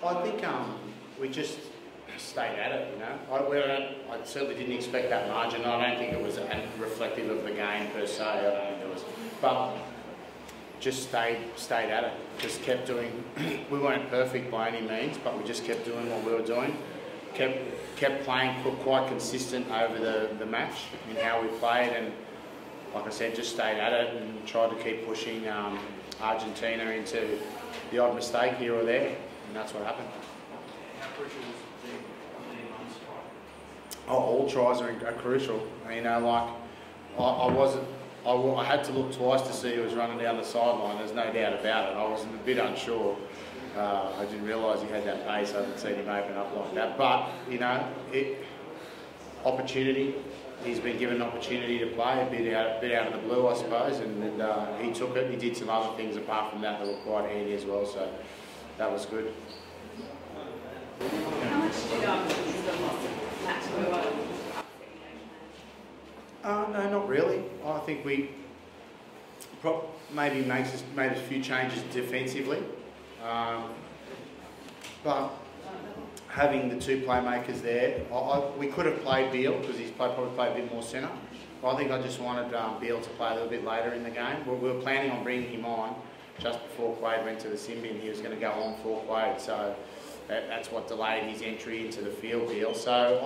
I think we just stayed at it, you know. I certainly didn't expect that margin. I don't think it was reflective of the game per se. I don't think it was, but just stayed at it. Just kept doing. We weren't perfect by any means, but we just kept doing what we were doing. Kept playing, quite consistent over the match in how we played, and like I said, just stayed at it and tried to keep pushing Argentina into the odd mistake here or there, and that's what happened. How crucial was the on strike? Oh, all tries are crucial. You know, like I had to look twice to see who was running down the sideline. There's no doubt about it. I was a bit unsure. I didn't realise he had that pace. I hadn't seen him open up like that. But you know, opportunity. He's been given an opportunity to play a bit out of the blue, I suppose, and he took it. He did some other things apart from that were quite handy as well. So that was good. How much did the match go on? No, not really. I think we maybe made a few changes defensively, but having the two playmakers there, we could have played Beale because he's probably played a bit more centre. But I think I just wanted Beale to play a little bit later in the game. We were planning on bringing him on just before Quade went to the sin bin. He was going to go on for Quade, so that's what delayed his entry into the field, Beale. So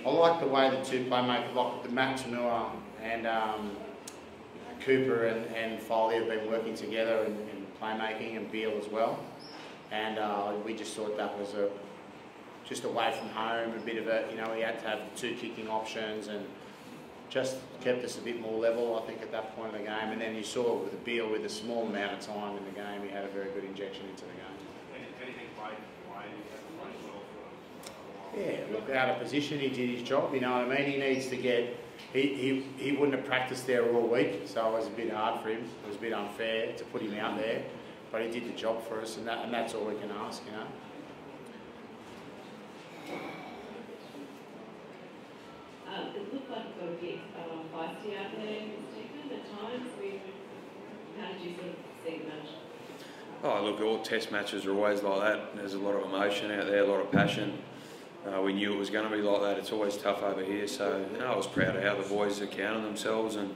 I like the way the two playmakers, like the Matt Tanua and Cooper and Foley have been working together in playmaking, and Beale as well. And we just thought that was just away from home, a bit of a, you know, we had to have two kicking options, and just kept us a bit more level, I think, at that point of the game. And then you saw it with the Beale, with a small amount of time in the game, he had a very good injection into the game. Anything played why you haven't played well for a while? Yeah, look, out of position, he did his job, you know what I mean? He needs to get, he wouldn't have practiced there all week, so it was a bit hard for him. It was a bit unfair to put him out there. But he did the job for us, and that's all we can ask, you know. It looked like it got a bit feisty out there in Cheika at times. How did you sort of see the match? Oh, look, all test matches are always like that. There's a lot of emotion out there, a lot of passion. We knew it was going to be like that. It's always tough over here, so you know, I was proud of how the boys accounted themselves, and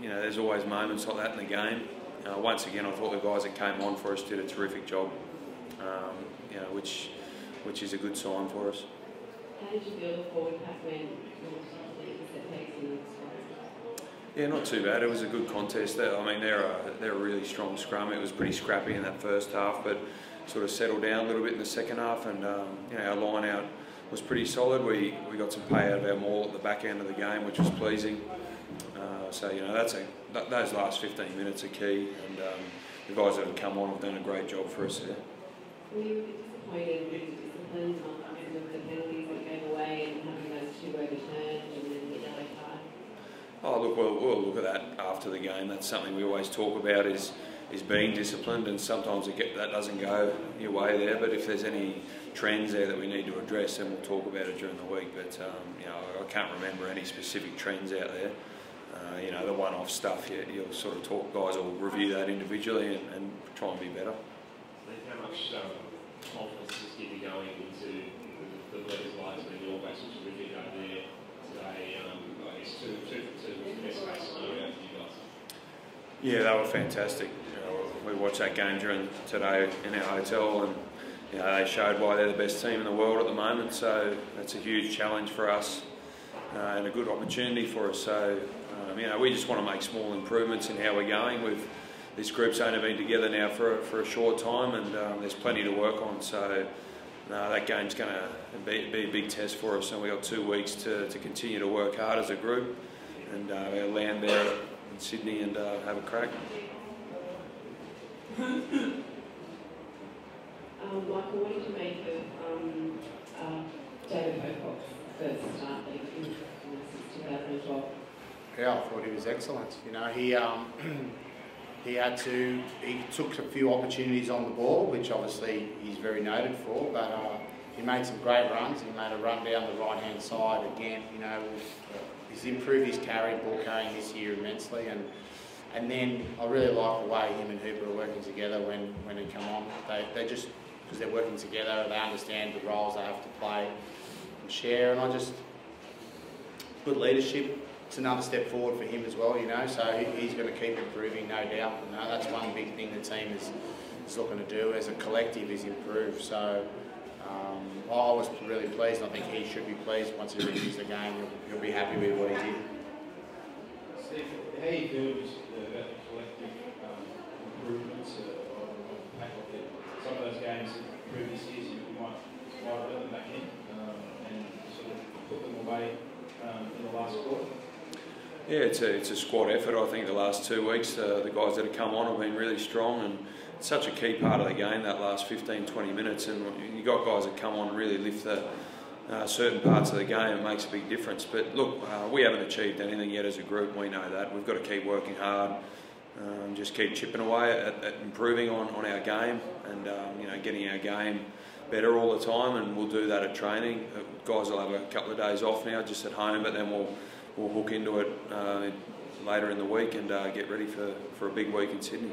you know, there's always moments like that in the game. Once again, I thought the guys that came on for us did a terrific job, you know, which is a good sign for us. How did you feel the forward pack when Yeah, not too bad. It was a good contest. I mean, they're a really strong scrum. It was pretty scrappy in that first half, but sort of settled down a little bit in the second half, and you know, our line out was pretty solid. We got some pay out of our maul at the back end of the game, which was pleasing. So you know, those last 15 minutes are key, and the guys that have come on have done a great job for us there. Were you disappointed with discipline of the penalties that gave away and having those two overturned and then the yellow card? Oh look, we'll look at that after the game. That's something we always talk about is being disciplined, and sometimes that doesn't go your way there. But if there's any trends there that we need to address, then we'll talk about it during the week. But you know, I can't remember any specific trends out there. You know, the one-off stuff, you'll sort of talk, guys will review that individually and try and be better. How much confidence does this give you going into the Leaders Lights when your base was terrific over there today? I guess two best case scenarios for you guys. Yeah, they were fantastic. You know, we watched that game today in our hotel, and you know, they showed why they're the best team in the world at the moment. So that's a huge challenge for us and a good opportunity for us. So you know, we just want to make small improvements in how we're going. This group's only been together now for a short time, and there's plenty to work on. So that game's going to be a big test for us, and we've got 2 weeks to continue to work hard as a group, and we'll land there in Sydney and have a crack. Michael, what did you make of David Pocock's first start since 2012? Yeah, I thought he was excellent. You know, he took a few opportunities on the ball, which obviously he's very noted for, but he made some great runs. He made a run down the right-hand side again. You know, he's improved his ball carrying this year immensely, and And then I really like the way him and Hooper are working together when he come on. They just, because they're working together, they understand the roles they have to play and share. And good leadership. It's another step forward for him as well, you know. So he's going to keep improving, no doubt. You know, that's one big thing the team is looking to do as a collective is improve. So I was really pleased. I think he should be pleased once he reviews the game. He'll be happy with what he did. Steve, how do you feel just about the collective improvements of faculty? Some of those games in previous years you might have let them back in and sort of put them away in the last quarter? Yeah, it's a squad effort. I think the last 2 weeks, the guys that have come on have been really strong, and it's such a key part of the game, that last 15-20 minutes. And you got guys that come on and really lift the certain parts of the game. It makes a big difference. But look, we haven't achieved anything yet as a group. We know that. We've got to keep working hard, just keep chipping away at improving on our game, and getting our game better all the time. And we'll do that at training. Guys will have a couple of days off now, just at home, but then we'll hook into it later in the week and get ready for a big week in Sydney.